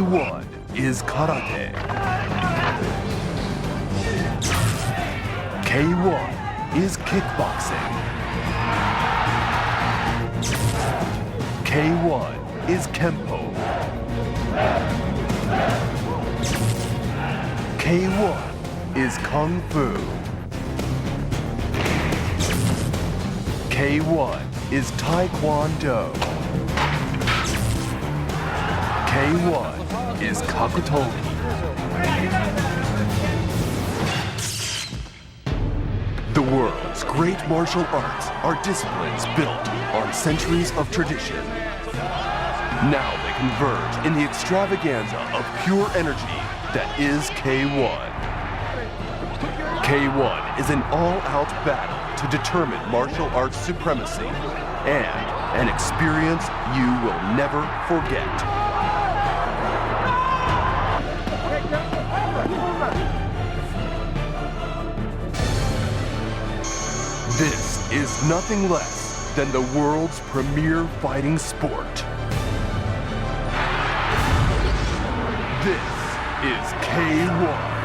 K1 is karate. K1 is kickboxing. K1 is kempo. K1 is kung fu. K1 is taekwondo. K1 is kakutogi. The world's great martial arts are disciplines built on centuries of tradition. Now they converge in the extravaganza of pure energy that is K1. K1 is an all-out battle to determine martial arts supremacy and an experience you will never forget. This is nothing less than the world's premier fighting sport. This is K1.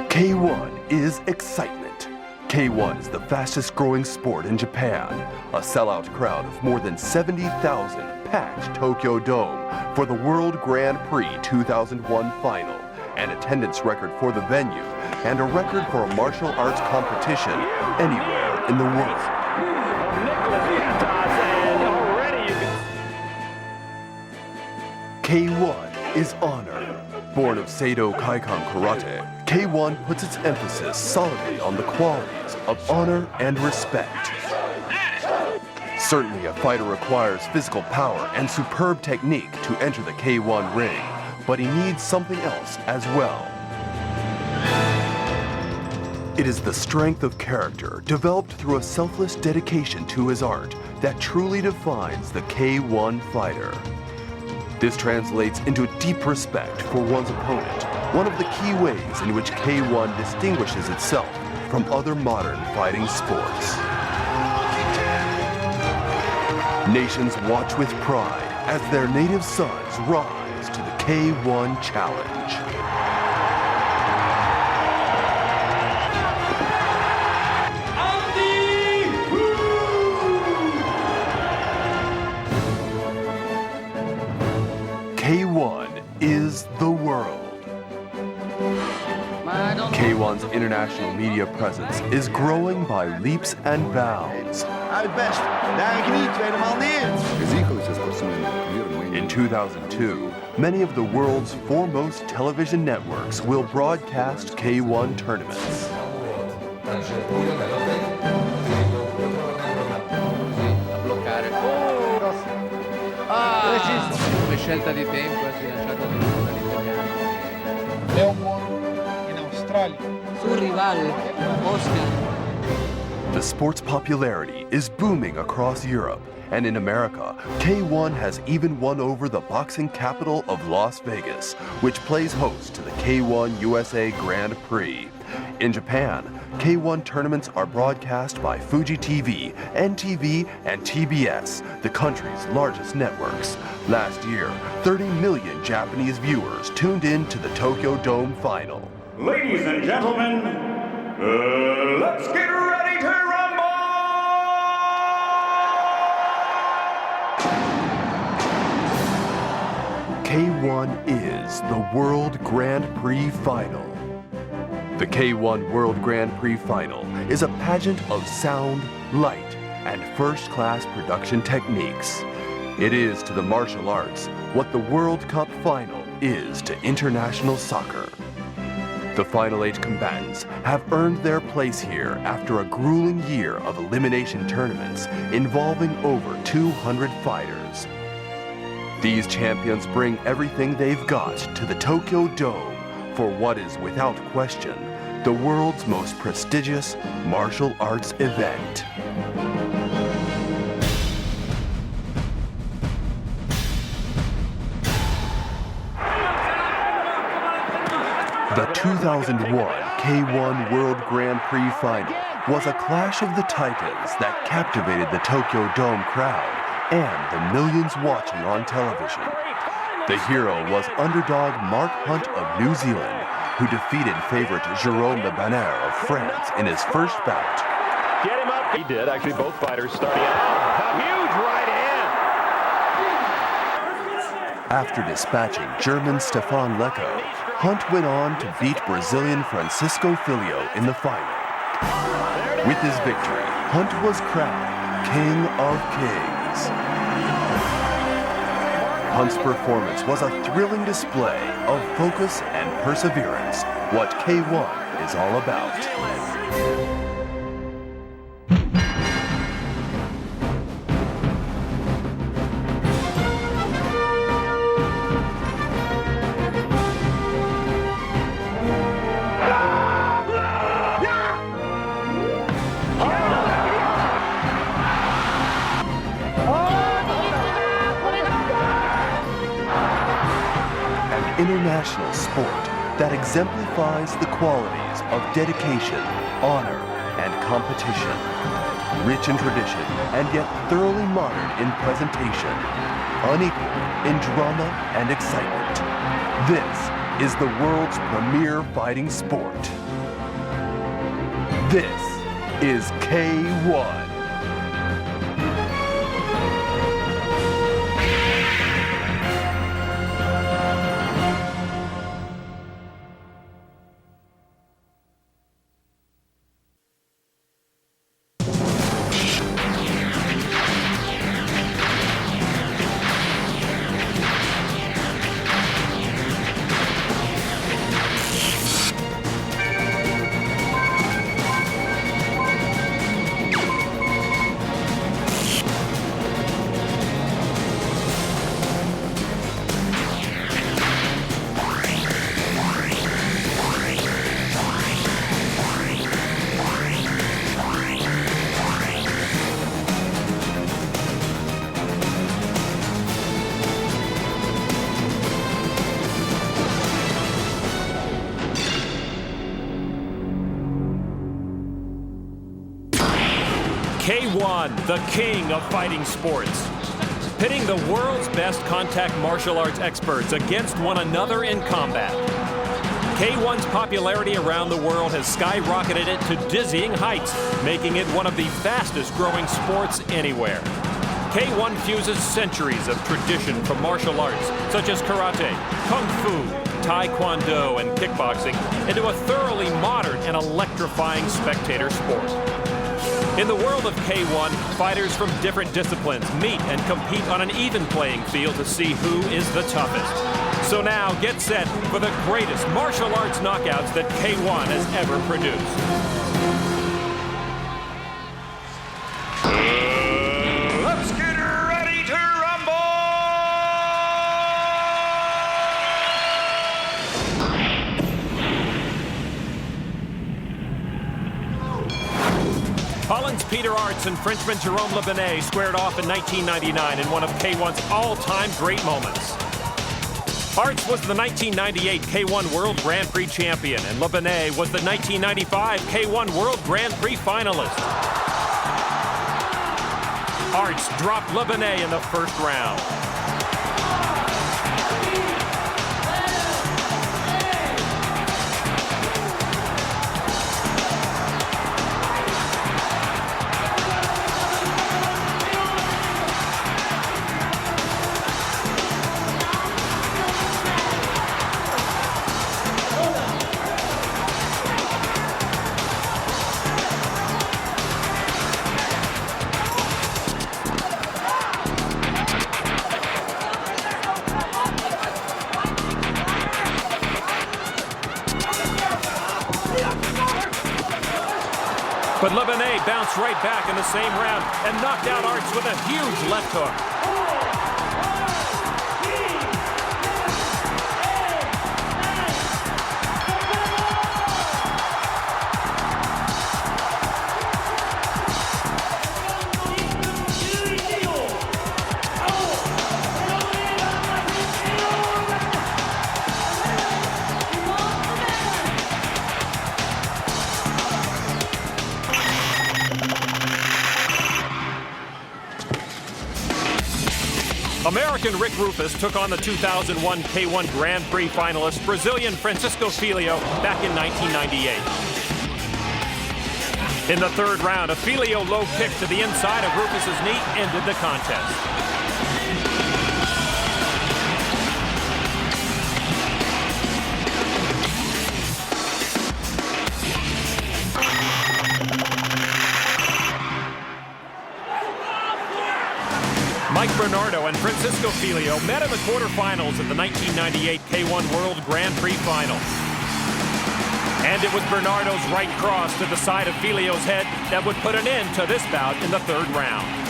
K1 is excitement. K1 is the fastest growing sport in Japan. A sellout crowd of more than 70,000 packed Tokyo Dome for the World Grand Prix 2001 final, an attendance record for the venue, and a record for a martial arts competition anywhere in the world. K1 is honor. Born of Seido Kaikan Karate, K1 puts its emphasis solidly on the qualities of honor and respect. Certainly a fighter requires physical power and superb technique to enter the K1 ring, but he needs something else as well. It is the strength of character developed through a selfless dedication to his art that truly defines the K1 fighter. This translates into a deep respect for one's opponent, one of the key ways in which K1 distinguishes itself from other modern fighting sports. Nations watch with pride as their native sons rise to the K1 challenge. K1 is the world. K1's international media presence is growing by leaps and bounds. In 2002, many of the world's foremost television networks will broadcast K1 tournaments. Scelta di tempo è sbilanciata dall'italiano. Leon in Australia. Su rival, Oscar. The sport's popularity is booming across Europe, and in America, K1 has even won over the boxing capital of Las Vegas, which plays host to the K1 USA Grand Prix. In Japan, K1 tournaments are broadcast by Fuji TV, NTV, and TBS, the country's largest networks. Last year, 30 million Japanese viewers tuned in to the Tokyo Dome final. Ladies and gentlemen, let's get ready to rumble! K1 is the World Grand Prix Final. The K1 World Grand Prix Final is a pageant of sound, light, and first-class production techniques. It is to the martial arts what the World Cup Final is to international soccer. The Final 8 combatants have earned their place here after a grueling year of elimination tournaments involving over 200 fighters. These champions bring everything they've got to the Tokyo Dome for what is without question the world's most prestigious martial arts event. The 2001 K1 World Grand Prix Final was a clash of the titans that captivated the Tokyo Dome crowd and the millions watching on television. The hero was underdog Mark Hunt of New Zealand, who defeated favorite Jérôme Le Banner of France in his first bout. Get him up. He did. Actually, both fighters starting out. A huge right hand. After dispatching German Stefan Lecco, Hunt went on to beat Brazilian Francisco Filho in the final. With his victory, Hunt was crowned King of Kings. Hunt's performance was a thrilling display of focus and perseverance, what K1 is all about. International sport that exemplifies the qualities of dedication, honor, and competition. Rich in tradition and yet thoroughly modern in presentation. Unequal in drama and excitement. This is the world's premier fighting sport. This is K1. K1, the king of fighting sports. Pitting the world's best contact martial arts experts against one another in combat. K1's popularity around the world has skyrocketed it to dizzying heights, making it one of the fastest growing sports anywhere. K1 fuses centuries of tradition from martial arts, such as karate, kung fu, taekwondo, and kickboxing, into a thoroughly modern and electrifying spectator sport. In the world of K1, fighters from different disciplines meet and compete on an even playing field to see who is the toughest. So now, get set for the greatest martial arts knockouts that K1 has ever produced. Let's get ready to rumble! Holland's Peter Arts and Frenchman Jérôme Le Banner squared off in 1999 in one of K1's all-time great moments. Arts was the 1998 K1 World Grand Prix champion, and Lebanet was the 1995 K1 World Grand Prix finalist. Arts dropped Lebanet in the first round. But Lebanet bounced right back in the same round and knocked out Arts with a huge left hook. American Rick Rufus took on the 2001 K1 Grand Prix finalist Brazilian Francisco Filho back in 1998. In the third round, a Filho low kick to the inside of Rufus's knee ended the contest. Mike Bernardo and Francisco Filho met in the quarterfinals of the 1998 K1 World Grand Prix Final. And it was Bernardo's right cross to the side of Filho's head that would put an end to this bout in the third round.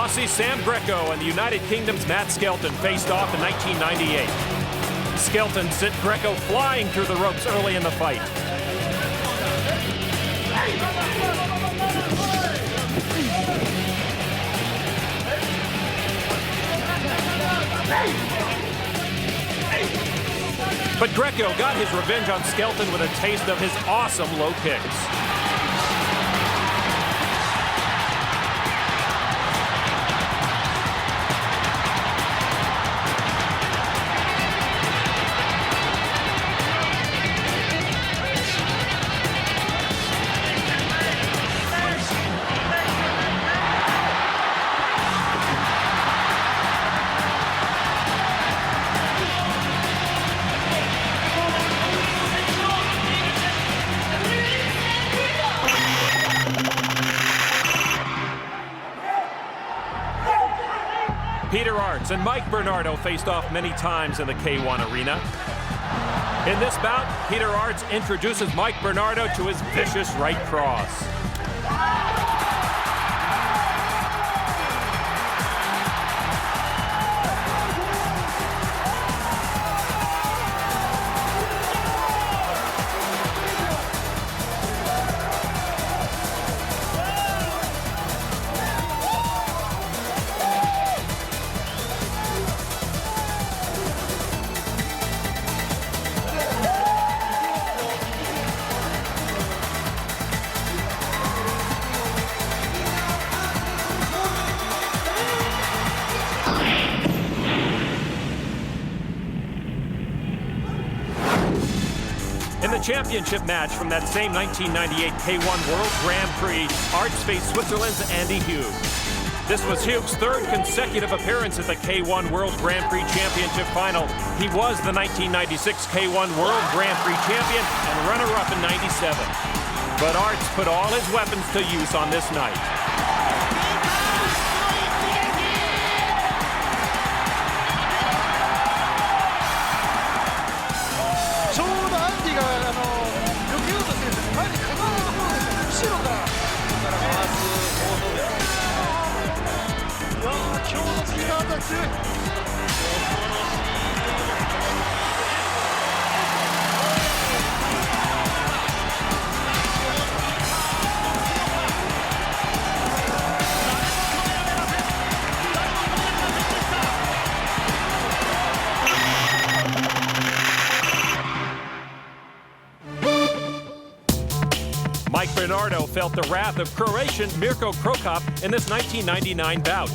Aussie Sam Greco and the United Kingdom's Matt Skelton faced off in 1998. Skelton sent Greco flying through the ropes early in the fight. But Greco got his revenge on Skelton with a taste of his awesome low kicks. Peter Arts and Mike Bernardo faced off many times in the K1 arena. In this bout, Peter Arts introduces Mike Bernardo to his vicious right cross. In the championship match from that same 1998 K1 World Grand Prix, Arts faced Switzerland's Andy Hughes. This was Hughes' third consecutive appearance at the K1 World Grand Prix Championship Final. He was the 1996 K1 World Grand Prix champion and runner-up in '97. But Arts put all his weapons to use on this night. felt the wrath of Croatian Mirko Krokop in this 1999 bout.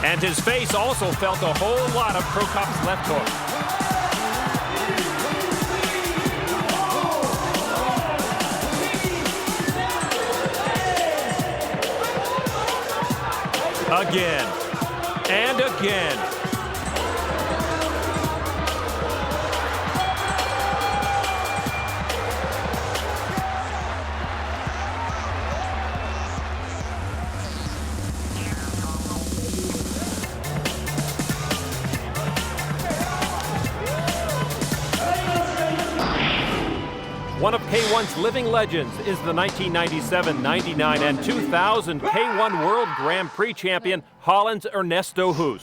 And his face also felt a whole lot of Krokop's left hook. Again and again. One of K1's living legends is the 1997, 99, and 2000 K1 World Grand Prix champion, Holland's Ernesto Hoos.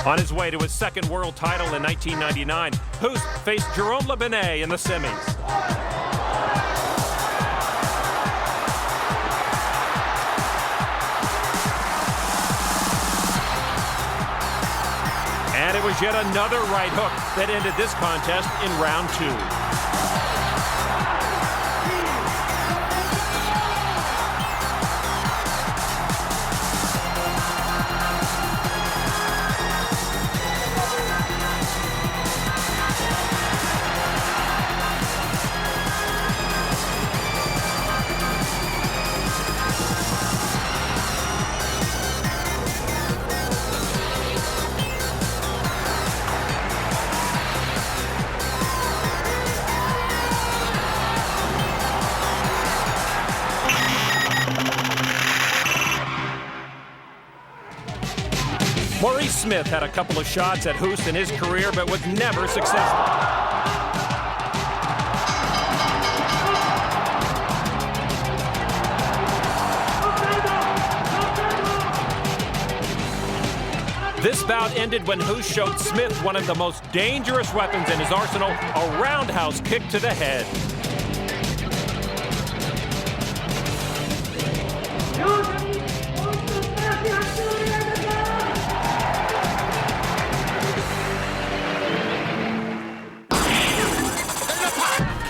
On his way to his second world title in 1999, Hoos faced Jerome Le Benet in the semis. And it was yet another right hook that ended this contest in round 2. Maurice Smith had a couple of shots at Hoos in his career, but was never successful. This bout ended when Hoos showed Smith one of the most dangerous weapons in his arsenal, a roundhouse kick to the head.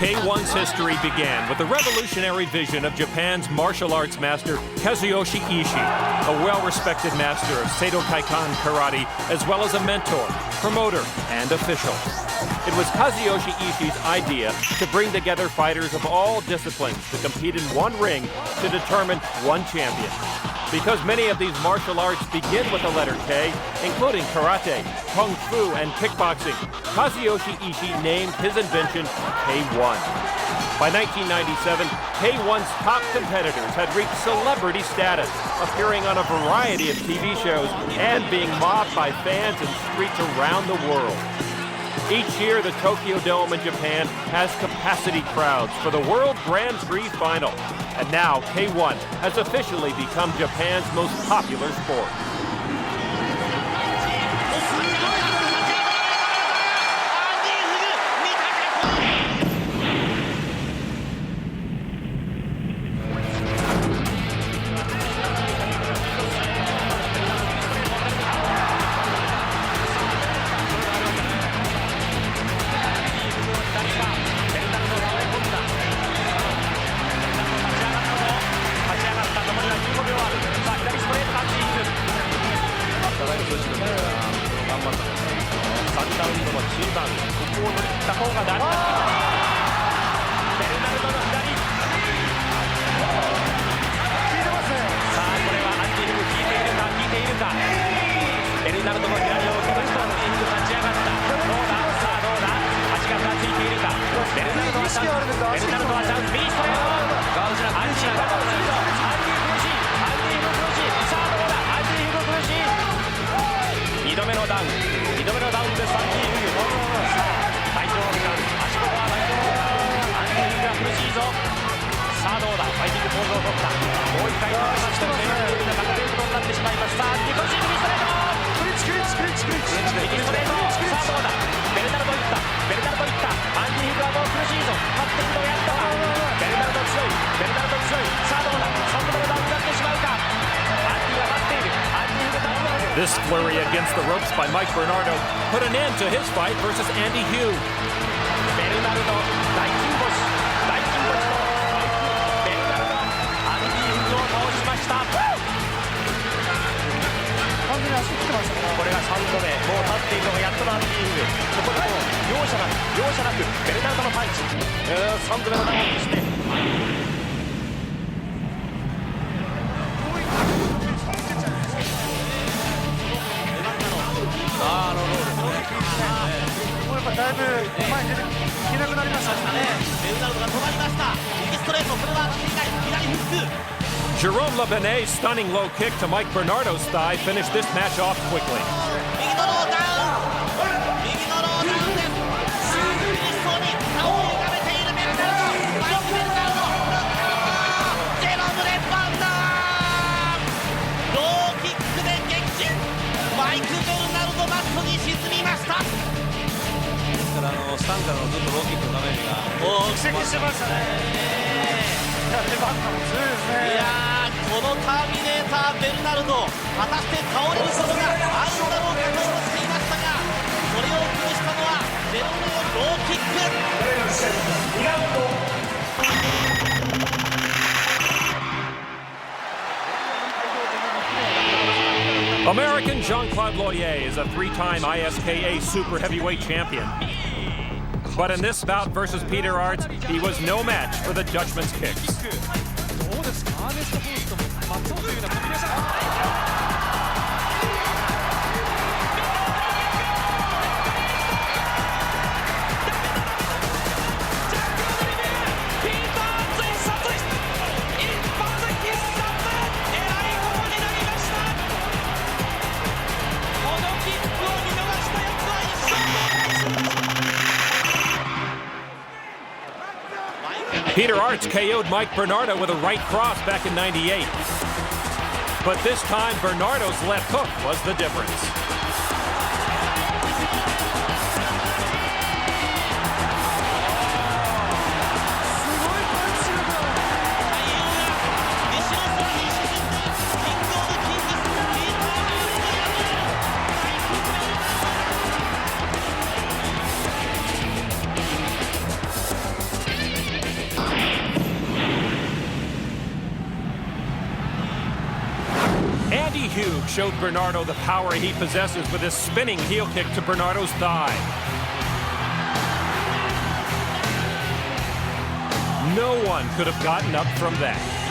K1's history began with the revolutionary vision of Japan's martial arts master Kazuyoshi Ishii, a well-respected master of Seito Kaikan karate, as well as a mentor, promoter, and official. It was Kazuyoshi Ishii's idea to bring together fighters of all disciplines to compete in one ring to determine one champion. Because many of these martial arts begin with the letter K, including karate, kung fu, and kickboxing, Kazuyoshi Ishii named his invention K1. By 1997, K1's top competitors had reached celebrity status, appearing on a variety of TV shows and being mobbed by fans in streets around the world. Each year, the Tokyo Dome in Japan has capacity crowds for the World Grand Prix Final. And now, K1 has officially become Japan's most popular sport. This flurry against the ropes by Mike Bernardo put an end to his fight versus Andy Hugh. Jerome Lebanais' stunning low kick to Mike Bernardo's thigh finished this match off quickly. American Jean-Claude Loyer is a three-time ISKA super heavyweight champion. But in this bout versus Peter Arts, he was no match for the Dutchman's kicks. Peter Arts KO'd Mike Bernardo with a right cross back in '98. But this time, Bernardo's left hook was the difference. Andy Hugh showed Bernardo the power he possesses with his spinning heel kick to Bernardo's thigh. No one could have gotten up from that.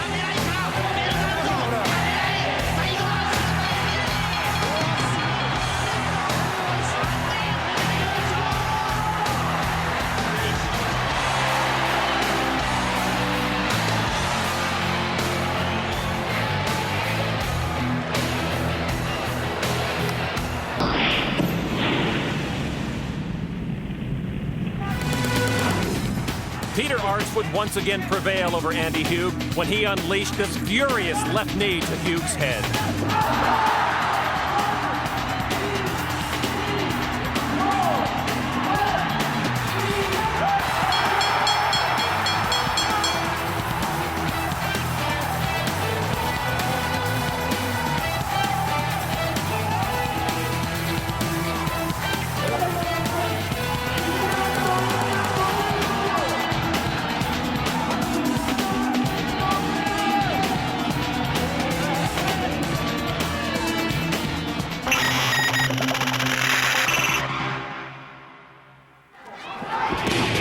Peter Arts would once again prevail over Andy Hugh when he unleashed this furious left knee to Hugh's head.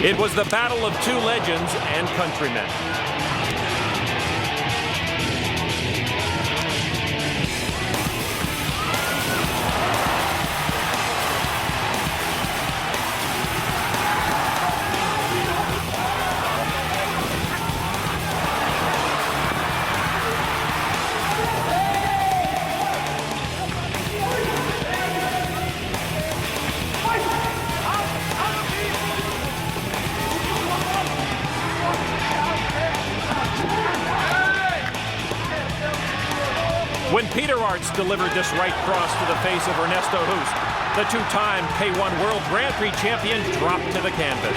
It was the battle of two legends and countrymen. When Peter Arts delivered this right cross to the face of Ernesto Hoost, the two-time K1 World Grand Prix champion dropped to the canvas.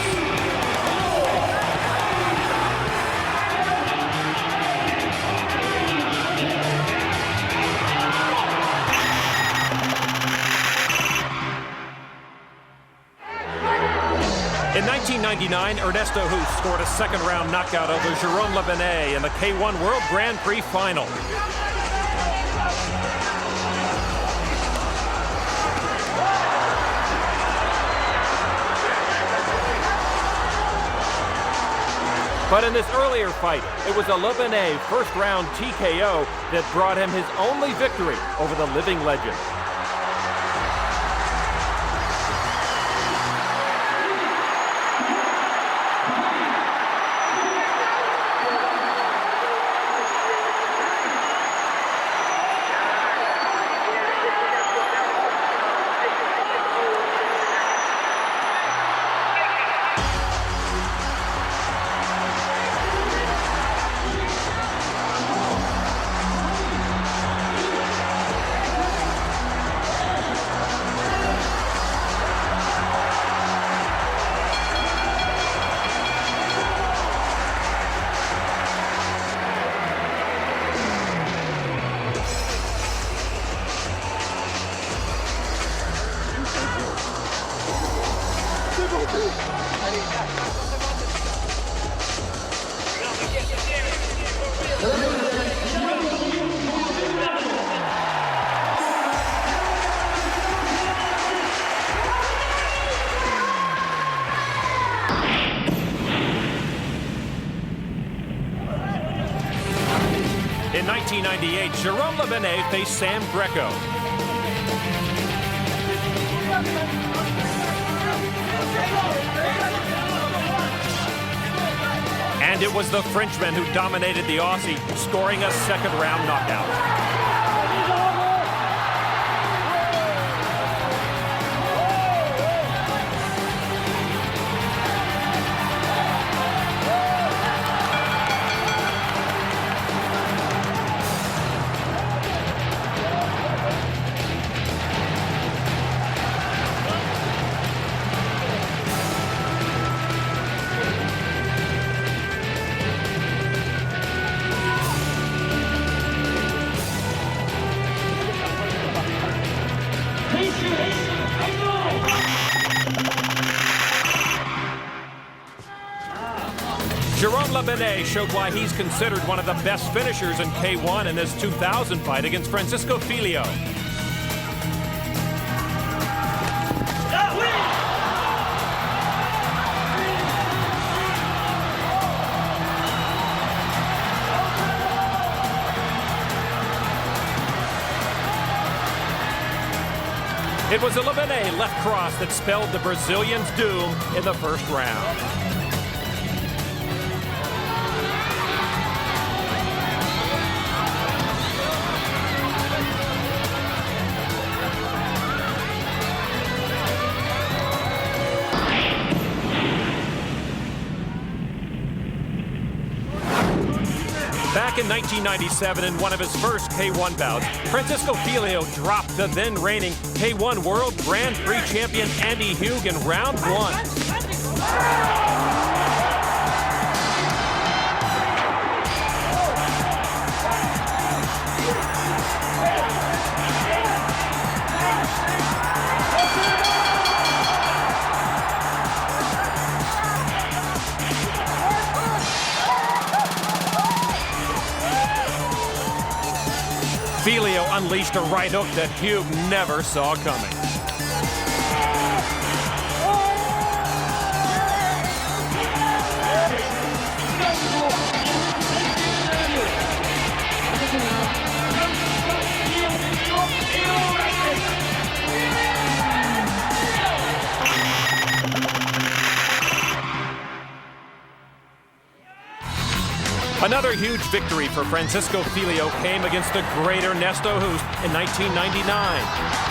In 1999, Ernesto Hoost scored a second-round knockout over Jérôme Lebenet in the K1 World Grand Prix final. But in this earlier fight, it was a Lebenet first-round TKO that brought him his only victory over the living legend. In 1998, Jérôme Lebenet faced Sam Greco. And it was the Frenchman who dominated the Aussie, scoring a second-round knockout. Jérôme Lebenet showed why he's considered one of the best finishers in K1 in this 2000 fight against Francisco Filho. It was a Lebenet left cross that spelled the Brazilian's doom in the first round. Back in 1997, in one of his first K1 bouts, Francisco Filho dropped the then-reigning K1 World Grand Prix champion Andy Hugh in round one. Filho unleashed a right hook that Hugh never saw coming. Another huge victory for Francisco Filho came against the great Ernesto Hoost in 1999.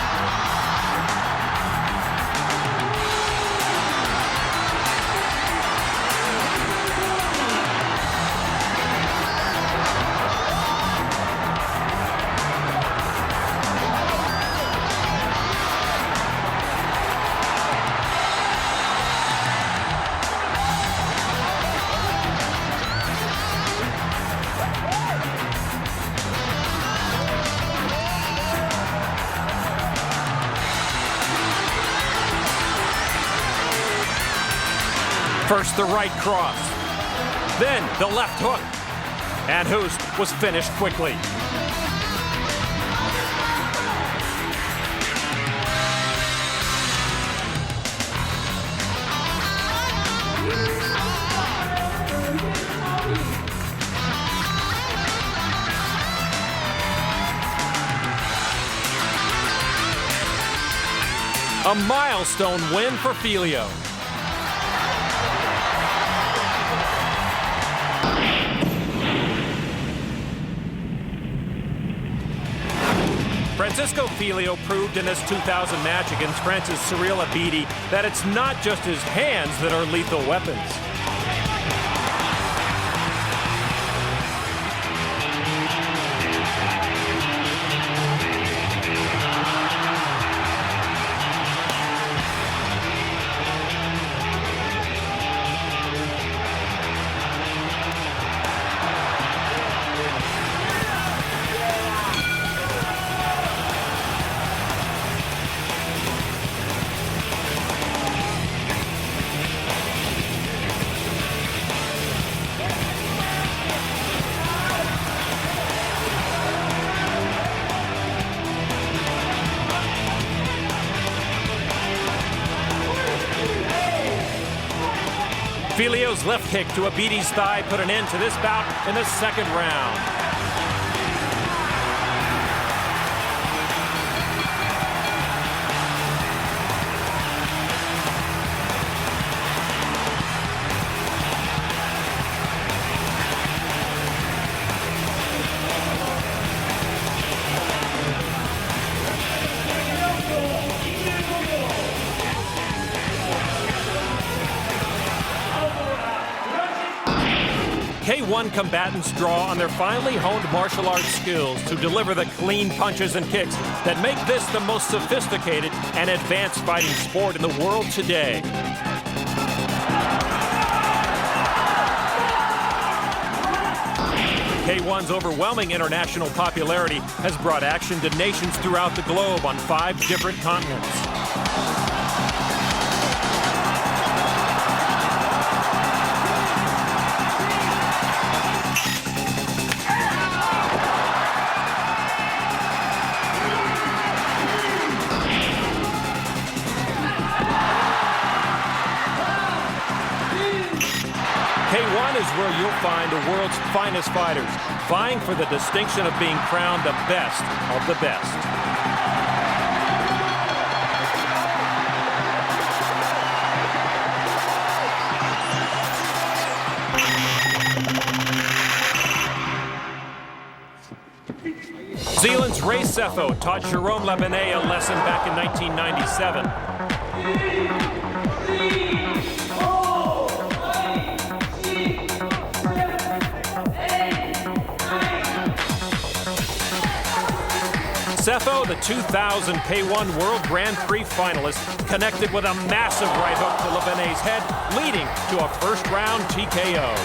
First the right cross, then the left hook, and Hoost was finished quickly. A milestone win for Filio. Francisco Filio proved in this 2000 match against France's Cyril Abidi that it's not just his hands that are lethal weapons. Filio's left kick to Abidi's thigh put an end to this bout in the second round. K1 combatants draw on their finely honed martial arts skills to deliver the clean punches and kicks that make this the most sophisticated and advanced fighting sport in the world today. K1's overwhelming international popularity has brought action to nations throughout the globe on 5 different continents. K1 is where you'll find the world's finest fighters, vying for the distinction of being crowned the best of the best. Zealand's Ray Sefo taught Jerome Labenet a lesson back in 1997. Sefo, the 2000 K1 World Grand Prix finalist, connected with a massive right hook to Labenet's head, leading to a first-round TKO.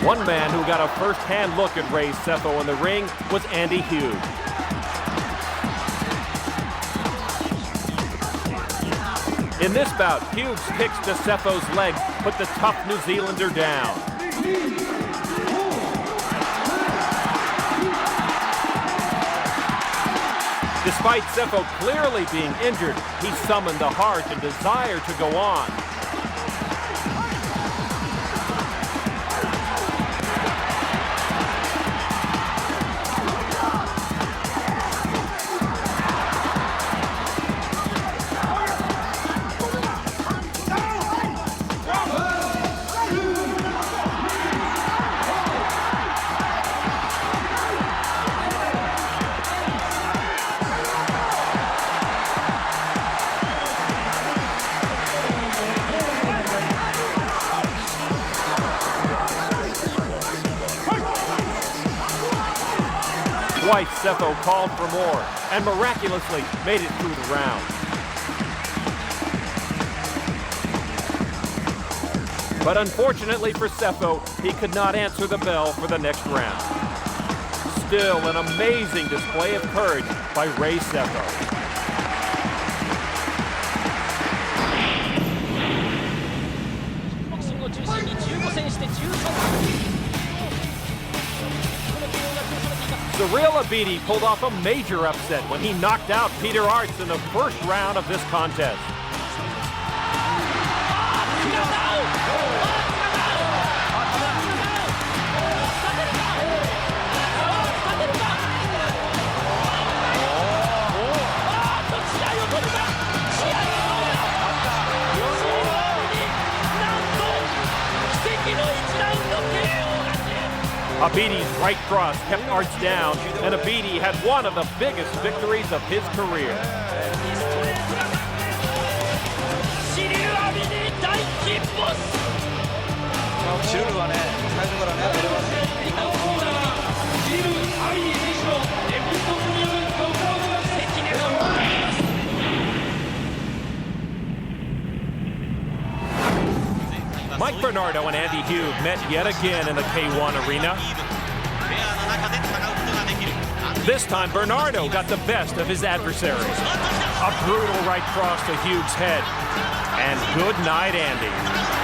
One man who got a first-hand look at Ray Sefo in the ring was Andy Hughes. In this bout, Hughes kicks to Sefo's leg, put the tough New Zealander down. Despite Sefo clearly being injured, he summoned the heart and desire to go on. Twice, Sefo called for more and miraculously made it through the round. But unfortunately for Sefo, he could not answer the bell for the next round. Still an amazing display of courage by Ray Sefo. Cyril Abidi pulled off a major upset when he knocked out Peter Arts in the first round of this contest. Abidi's right cross kept Arts down, and Abidi had one of the biggest victories of his career. Mike Bernardo and Andy Hugh met yet again in the K1 arena. This time, Bernardo got the best of his adversary. A brutal right cross to Hugh's head. And good night, Andy.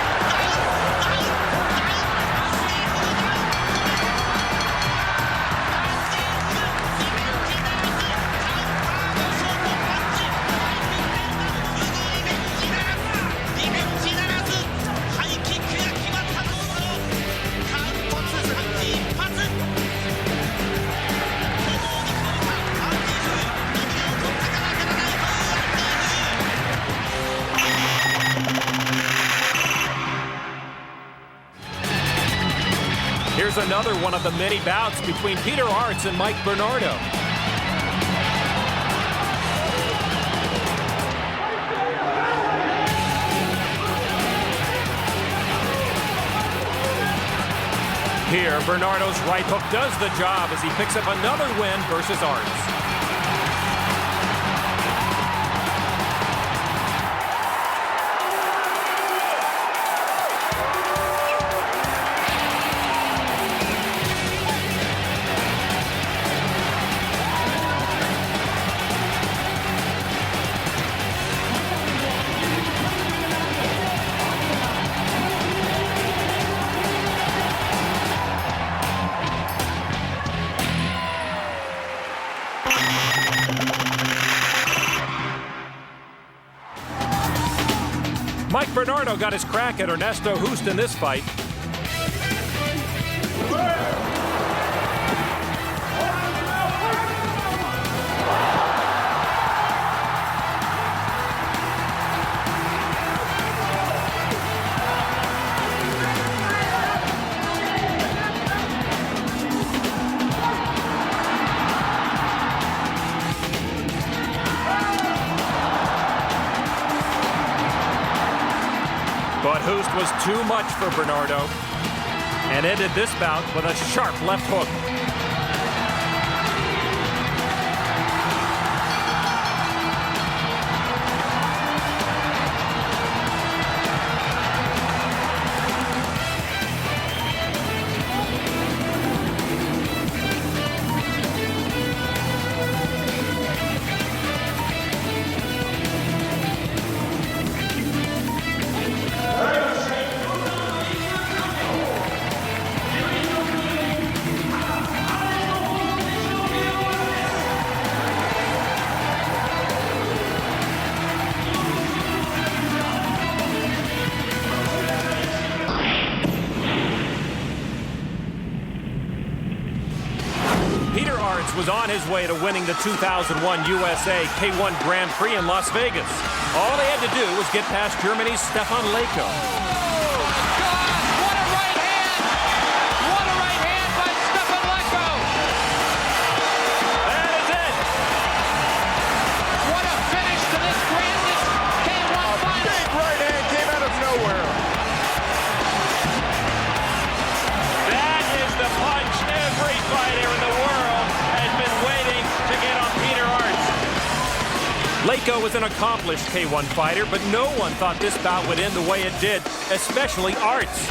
Here's another one of the many bouts between Peter Arts and Mike Bernardo. Here, Bernardo's right hook does the job as he picks up another win versus Arts. Mike Bernardo got his crack at Ernesto Hoost in this fight. But Hoost was too much for Bernardo and ended this bout with a sharp left hook. Was on his way to winning the 2001 USA K1 Grand Prix in Las Vegas. All they had to do was get past Germany's Stefan Leko. What a right hand! What a right hand by Stefan Leko! That is it! What a finish to this grandest K1 final! Big right hand came out of nowhere. That is the punch every fighter in the world has been Lako was an accomplished K1 fighter, but no one thought this bout would end the way it did, especially Arts.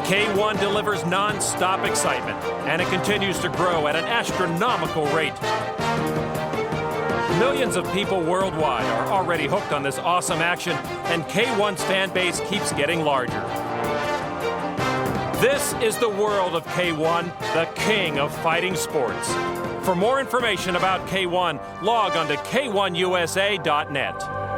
K1 delivers non-stop excitement, and it continues to grow at an astronomical rate. Millions of people worldwide are already hooked on this awesome action, and K1's fan base keeps getting larger. This is the world of K1, the king of fighting sports. For more information about K1, log on to k1usa.net.